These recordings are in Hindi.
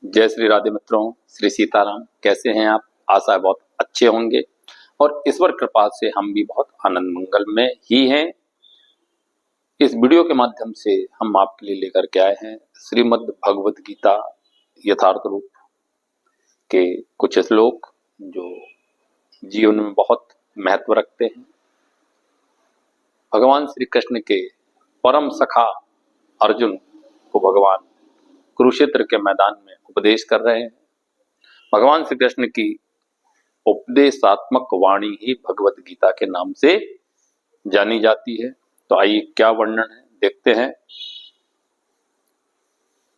जय श्री राधे मित्रों, श्री सीताराम। कैसे हैं आप? आशा है बहुत अच्छे होंगे और ईश्वर कृपा से हम भी बहुत आनंद मंगल में ही हैं। इस वीडियो के माध्यम से हम आपके लिए लेकर के आए हैं श्रीमद् भगवत गीता यथार्थ रूप के कुछ श्लोक जो जीवन में बहुत महत्व रखते हैं। भगवान श्री कृष्ण के परम सखा अर्जुन को भगवान कुरुक्षेत्र के मैदान में उपदेश कर रहे हैं। भगवान श्री कृष्ण की उपदेशात्मक वाणी ही भगवत गीता के नाम से जानी जाती है। तो आइए क्या वर्णन है देखते हैं।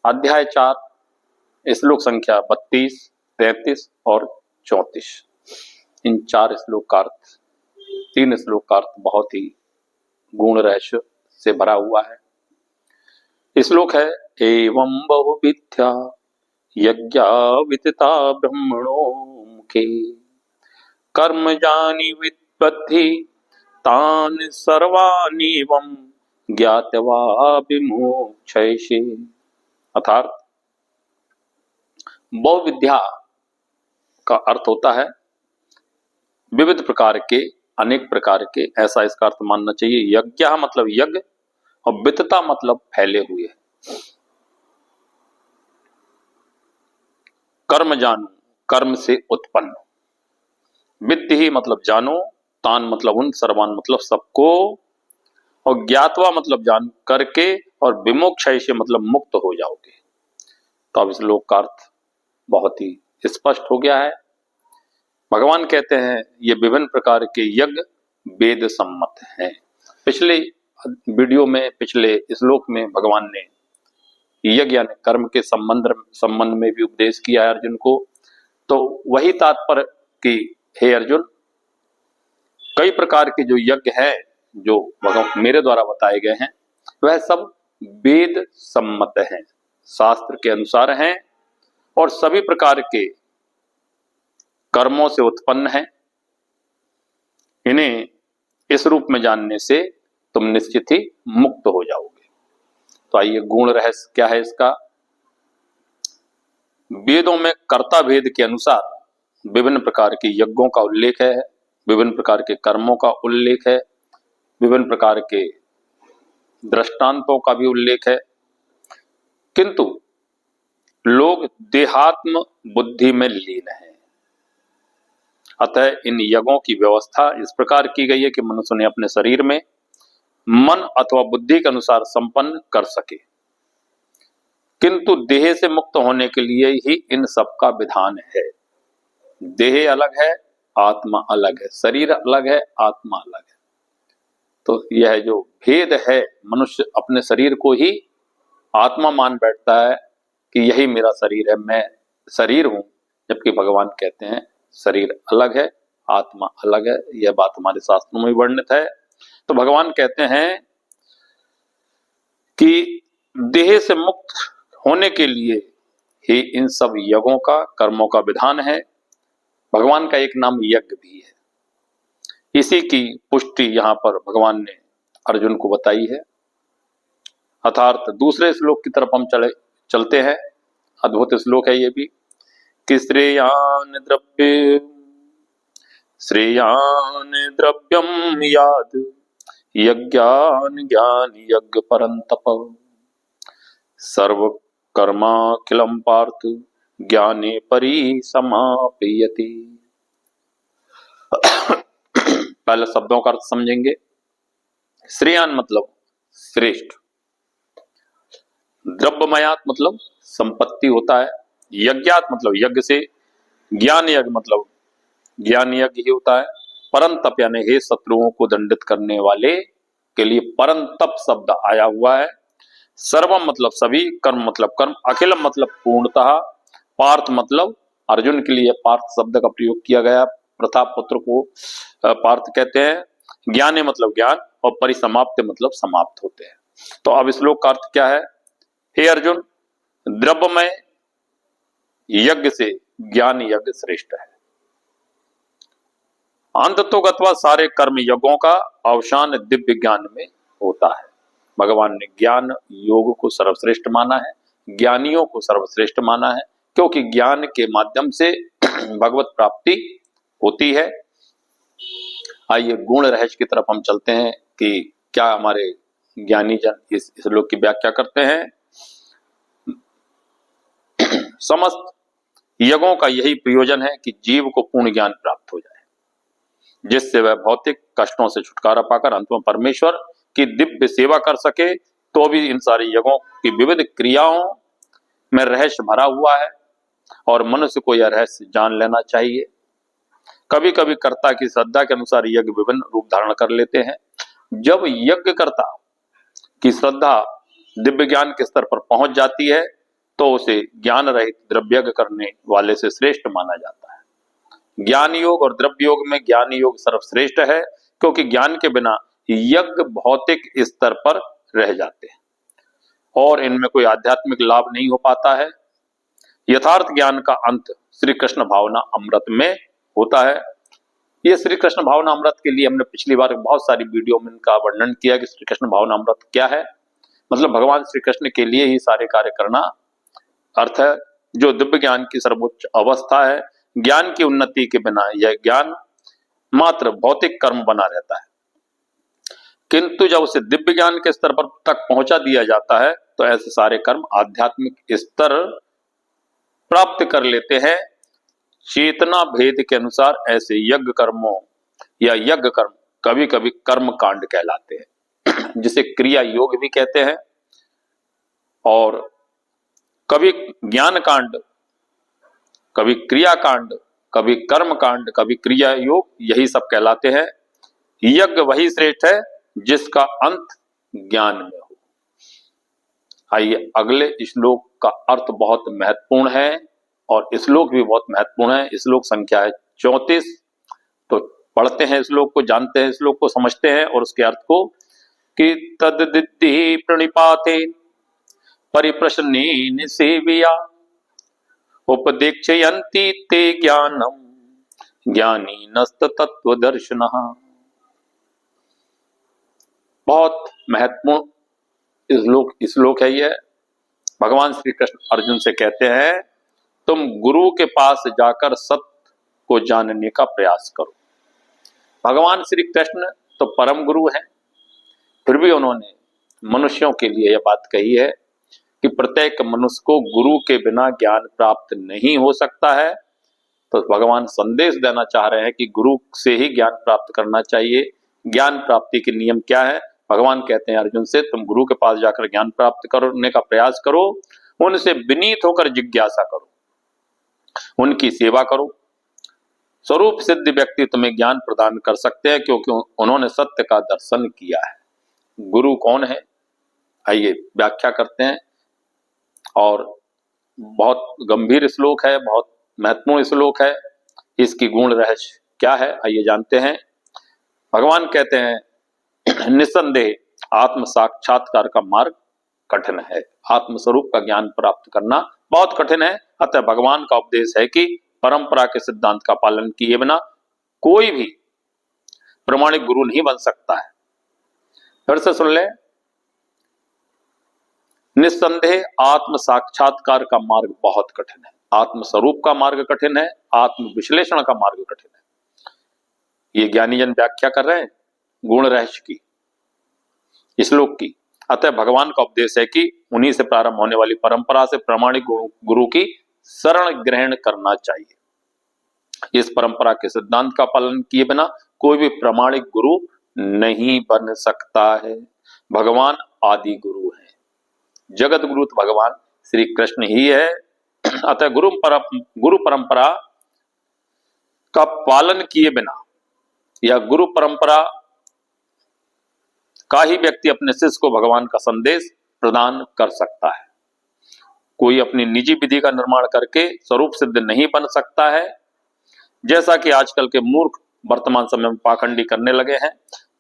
अध्याय 4 श्लोक संख्या 32, 33 और 34। इन 4 श्लोक का अर्थ, 3 श्लोक का अर्थ बहुत ही गुण रहस्य से भरा हुआ है। श्लोक है, एवं बहुविद्या यज्ञा विदिता ब्रह्मणो मुखे कर्म जानी विद्वद्धि तान सर्वानीवं ज्ञात्वा विमोक्षयसे। अर्थात बहुविद्या का अर्थ होता है विविध प्रकार के, अनेक प्रकार के, ऐसा इसका अर्थ मानना चाहिए। यज्ञ मतलब यज्ञ और वित्तता मतलब फैले हुए। कर्म जानो, कर्म से उत्पन्न। वित्त ही मतलब जानो, तान मतलब उन, सर्वान मतलब सबको, और ज्ञातवा मतलब जान करके, और विमोक्षय से मतलब मुक्त हो जाओगे। तो अब इस श्लोक का अर्थ बहुत ही स्पष्ट हो गया है। भगवान कहते हैं ये विभिन्न प्रकार के यज्ञ वेद सम्मत हैं। पिछले वीडियो में, पिछले श्लोक में भगवान ने यज्ञ यानी कर्म के संबंध में भी उपदेश किया है अर्जुन को। तो वही तात्पर्य कि हे अर्जुन, कई प्रकार के जो यज्ञ हैं जो मेरे द्वारा बताए गए हैं वह सब वेद सम्मत हैं, शास्त्र के अनुसार हैं और सभी प्रकार के कर्मों से उत्पन्न हैं। इन्हें इस रूप में जानने से तुम निश्चित ही मुक्त हो जाओगे। तो आइए गुण रहस्य क्या है इसका। वेदों में कर्ता भेद के अनुसार विभिन्न प्रकार के यज्ञों का उल्लेख है, विभिन्न प्रकार के कर्मों का उल्लेख है, विभिन्न प्रकार के दृष्टांतों का भी उल्लेख है, किंतु लोग देहात्म बुद्धि में लीन हैं। अतः इन यज्ञों की व्यवस्था इस प्रकार की गई है कि मनुष्य ने अपने शरीर में मन अथवा बुद्धि के अनुसार संपन्न कर सके, किंतु देह से मुक्त होने के लिए ही इन सब का विधान है। देह अलग है, आत्मा अलग है, शरीर अलग है, आत्मा अलग है। तो यह जो भेद है, मनुष्य अपने शरीर को ही आत्मा मान बैठता है कि यही मेरा शरीर है, मैं शरीर हूं, जबकि भगवान कहते हैं शरीर अलग है, आत्मा अलग है। यह बात हमारे शास्त्रों में वर्णित है। तो भगवान कहते हैं कि देह से मुक्त होने के लिए ही इन सब यज्ञों का, कर्मों का विधान है। भगवान का एक नाम यज्ञ भी है। इसी की पुष्टि यहाँ पर भगवान ने अर्जुन को बताई है। अर्थात दूसरे श्लोक की तरफ हम चलते हैं। अद्भुत श्लोक है ये भी कि श्रेयान द्रव्यम याद यज्ञान ज्ञान यज्ञ परंतप सर्व कर्माखिलम पार्थ ज्ञाने परिसमाप्यति। पहले शब्दों का अर्थ समझेंगे। श्रेयान मतलब श्रेष्ठ, द्रव्यमयात मतलब संपत्ति होता है, यज्ञात मतलब यज्ञ से, ज्ञान यज्ञ मतलब ज्ञान यज्ञ ही होता है। परंतप यानी हे शत्रुओं को दंडित करने वाले के लिए परंतप शब्द आया हुआ है। सर्वम मतलब सभी, कर्म मतलब कर्म, अखिलम मतलब पूर्णतः, पार्थ मतलब अर्जुन के लिए पार्थ शब्द का प्रयोग किया गया। प्रताप पुत्र को पार्थ कहते हैं। ज्ञाने मतलब ज्ञान और परिसमाप्त मतलब समाप्त होते हैं। तो अब श्लोक का अर्थ क्या है। हे अर्जुन, द्रव्यमय यज्ञ से ज्ञान यज्ञ श्रेष्ठ है। अंततोगत्वा सारे कर्म यज्ञों का अवसान दिव्य ज्ञान में होता है। भगवान ने ज्ञान योग को सर्वश्रेष्ठ माना है, ज्ञानियों को सर्वश्रेष्ठ माना है, क्योंकि ज्ञान के माध्यम से भगवत प्राप्ति होती है। आइए गुण रहस्य की तरफ हम चलते हैं कि क्या हमारे ज्ञानी जन इस श्लोक की व्याख्या करते हैं। समस्त यज्ञों का यही प्रयोजन है कि जीव को पूर्ण ज्ञान प्राप्त हो जाए, जिससे वह भौतिक कष्टों से छुटकारा पाकर अंत में परमेश्वर की दिव्य सेवा कर सके। तो भी इन सारे यज्ञों की विविध क्रियाओं में रहस्य भरा हुआ है और मनुष्य को यह रहस्य जान लेना चाहिए। कभी कभी कर्ता की श्रद्धा के अनुसार यज्ञ विभिन्न रूप धारण कर लेते हैं। जब यज्ञकर्ता की श्रद्धा दिव्य ज्ञान के स्तर पर पहुंच जाती है तो उसे ज्ञान रहित द्रव्य यज्ञ करने वाले से श्रेष्ठ माना जाता है। ज्ञान योग और द्रव्य योग में ज्ञान योग सर्वश्रेष्ठ है, क्योंकि ज्ञान के बिना यज्ञ भौतिक स्तर पर रह जाते हैं और इनमें कोई आध्यात्मिक लाभ नहीं हो पाता है। यथार्थ ज्ञान का अंत श्री कृष्ण भावना अमृत में होता है। ये श्री कृष्ण भावना अमृत के लिए हमने पिछली बार बहुत सारी वीडियो में इनका वर्णन किया कि श्री कृष्ण भावना अमृत क्या है। मतलब भगवान श्री कृष्ण के लिए ही सारे कार्य करना अर्थ है, जो दिव्य ज्ञान की सर्वोच्च अवस्था है। ज्ञान की उन्नति के बिना यह ज्ञान मात्र भौतिक कर्म बना रहता है, किंतु जब उसे दिव्य ज्ञान के स्तर पर तक पहुंचा दिया जाता है तो ऐसे सारे कर्म आध्यात्मिक स्तर प्राप्त कर लेते हैं। चेतना भेद के अनुसार ऐसे यज्ञ कर्मों या यज्ञ कर्म कभी कभी कर्म कांड कहलाते हैं, जिसे क्रिया योग भी कहते हैं, और कभी ज्ञान कांड, कभी क्रिया कांड, कभी कर्म कांड, कभी क्रिया योग, यही सब कहलाते हैं। यज्ञ वही श्रेष्ठ है जिसका अंत ज्ञान में हो। आइए अगले श्लोक का अर्थ बहुत महत्वपूर्ण है और श्लोक भी बहुत महत्वपूर्ण है। श्लोक संख्या है 34। तो पढ़ते हैं श्लोक को, जानते हैं श्लोक को, समझते हैं और उसके अर्थ को कि तद्दिति प्रणिपाते परिप्रश्नेन सेविया उपदेक्षयन्ति ते ज्ञानम ज्ञानीनस्त तत्वदर्शिनः। बहुत महत्वपूर्ण श्लोक है ये। भगवान श्री कृष्ण अर्जुन से कहते हैं, तुम गुरु के पास जाकर सत्य को जानने का प्रयास करो। भगवान श्री कृष्ण तो परम गुरु हैं, फिर भी उन्होंने मनुष्यों के लिए यह बात कही है कि प्रत्येक मनुष्य को गुरु के बिना ज्ञान प्राप्त नहीं हो सकता है। तो भगवान संदेश देना चाह रहे हैं कि गुरु से ही ज्ञान प्राप्त करना चाहिए। ज्ञान प्राप्ति के नियम क्या है? भगवान कहते हैं अर्जुन से, तुम गुरु के पास जाकर ज्ञान प्राप्त करने का प्रयास करो, उनसे विनीत होकर जिज्ञासा करो, उनकी सेवा करो। स्वरूप सिद्ध व्यक्ति तुम्हें ज्ञान प्रदान कर सकते हैं, क्योंकि उन्होंने सत्य का दर्शन किया है। गुरु कौन है? आइए व्याख्या करते हैं। और बहुत गंभीर श्लोक है, बहुत महत्वपूर्ण श्लोक है। इसकी गुण रहस्य क्या है, आइए जानते हैं। भगवान कहते हैं, निस्संदेह आत्म साक्षात्कार का मार्ग कठिन है। आत्म स्वरूप का ज्ञान प्राप्त करना बहुत कठिन है। अतः भगवान का उपदेश है कि परंपरा के सिद्धांत का पालन किए बिना कोई भी प्रमाणिक गुरु नहीं बन सकता है। फिर से सुन ले, निस्संदेह आत्म साक्षात्कार का मार्ग बहुत कठिन है। आत्म स्वरूप का मार्ग कठिन है, आत्म विश्लेषण का मार्ग कठिन है। ये ज्ञानी जन व्याख्या कर रहे हैं गुण रहस्य की, श्लोक की। अतः भगवान का उपदेश है कि उन्हीं से प्रारंभ होने वाली परंपरा से प्रामाणिक गुरु की शरण ग्रहण करना चाहिए। इस परंपरा के सिद्धांत का पालन किए बिना कोई भी प्रामाणिक गुरु नहीं बन सकता है। भगवान आदि गुरु है, जगत गुरु तो भगवान श्री कृष्ण ही है। अतः गुरु परंपरा का पालन किए बिना या गुरु परंपरा का ही व्यक्ति अपने शिष्य को भगवान का संदेश प्रदान कर सकता है। कोई अपनी निजी विधि का निर्माण करके स्वरूप सिद्ध नहीं बन सकता है, जैसा कि आजकल के मूर्ख वर्तमान समय में पाखंडी करने लगे हैं।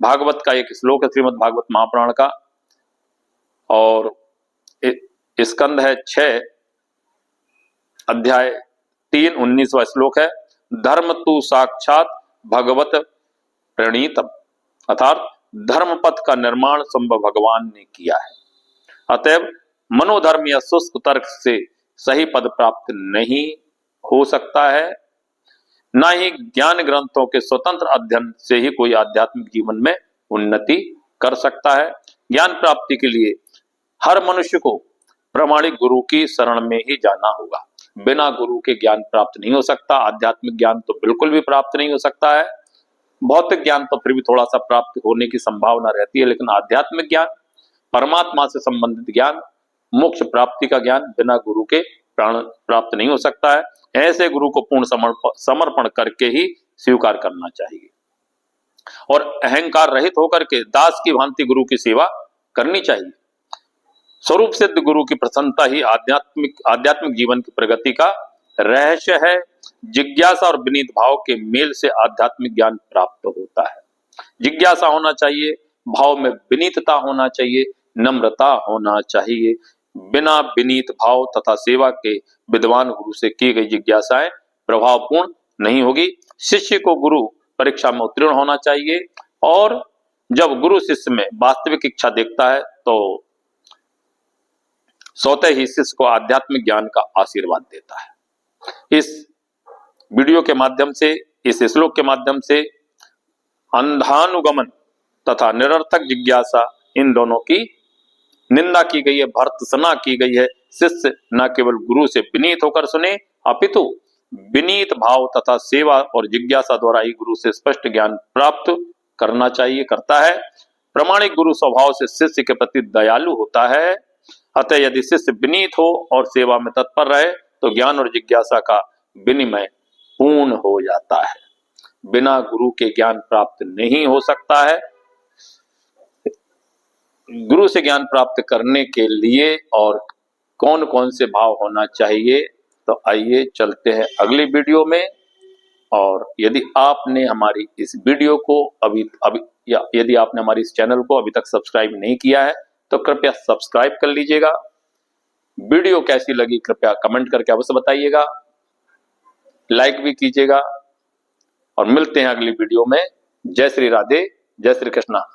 भागवत का एक श्लोक है, श्रीमद् भागवत महापुराण का, और स्कंद है 6 अध्याय 3 19वां श्लोक है। धर्म तु साक्षात भगवत प्रणीतम, अर्थात धर्म पथ का निर्माण संभव भगवान ने किया है। अतएव मनोधर्म या शुष्क तर्क से सही पद प्राप्त नहीं हो सकता है, ना ही ज्ञान ग्रंथों के स्वतंत्र अध्ययन से ही कोई आध्यात्मिक जीवन में उन्नति कर सकता है। ज्ञान प्राप्ति के लिए हर मनुष्य को प्रामाणिक गुरु की शरण में ही जाना होगा। बिना गुरु के ज्ञान प्राप्त नहीं हो सकता। आध्यात्मिक ज्ञान तो बिल्कुल भी प्राप्त नहीं हो सकता है। भौतिक ज्ञान तो फिर भी थोड़ा सा प्राप्त होने की संभावना रहती है, लेकिन आध्यात्मिक ज्ञान, परमात्मा से संबंधित ज्ञान, मोक्ष प्राप्ति का ज्ञान बिना गुरु के प्राप्त नहीं हो सकता है। ऐसे गुरु को पूर्ण समर्पण करके ही स्वीकार करना चाहिए और अहंकार रहित होकर के दास की भांति गुरु की सेवा करनी चाहिए। स्वरूप सिद्ध गुरु की प्रसन्नता ही आध्यात्मिक जीवन की प्रगति का रहस्य है। जिज्ञासा और विनीत भाव के मेल से आध्यात्मिक ज्ञान प्राप्त होता है। जिज्ञासा होना चाहिए, भाव में विनीतता होना चाहिए, नम्रता होना चाहिए। बिना विनीत भाव तथा सेवा के विद्वान गुरु से की गई जिज्ञासाएं प्रभावपूर्ण नहीं होगी। शिष्य को गुरु परीक्षा में उत्तीर्ण होना चाहिए और जब गुरु शिष्य में वास्तविक इच्छा देखता है तो स्वतः ही शिष्य को आध्यात्मिक ज्ञान का आशीर्वाद देता है। इस वीडियो के माध्यम से, इस श्लोक के माध्यम से अंधानुगमन तथा निरर्थक जिज्ञासा, इन दोनों की निंदा की गई है, भर्त्सना की गई है। शिष्य न केवल गुरु से विनीत होकर सुने, अपितु विनीत भाव तथा सेवा और जिज्ञासा द्वारा ही गुरु से स्पष्ट ज्ञान प्राप्त करना चाहिए, करता है। प्रामाणिक गुरु स्वभाव से शिष्य के प्रति दयालु होता है। अतः यदि शिष्य विनीत हो और सेवा में तत्पर रहे तो ज्ञान और जिज्ञासा का विनिमय पूर्ण हो जाता है। बिना गुरु के ज्ञान प्राप्त नहीं हो सकता है। गुरु से ज्ञान प्राप्त करने के लिए और कौन कौन से भाव होना चाहिए, तो आइए चलते हैं अगली वीडियो में। और यदि आपने हमारी इस वीडियो को यदि आपने हमारी इस चैनल को अभी तक सब्सक्राइब नहीं किया है तो कृपया सब्सक्राइब कर लीजिएगा। वीडियो कैसी लगी कृपया कमेंट करके अवश्य बताइएगा, लाइक भी कीजिएगा और मिलते हैं अगली वीडियो में। जय श्री राधे, जय श्री कृष्णा।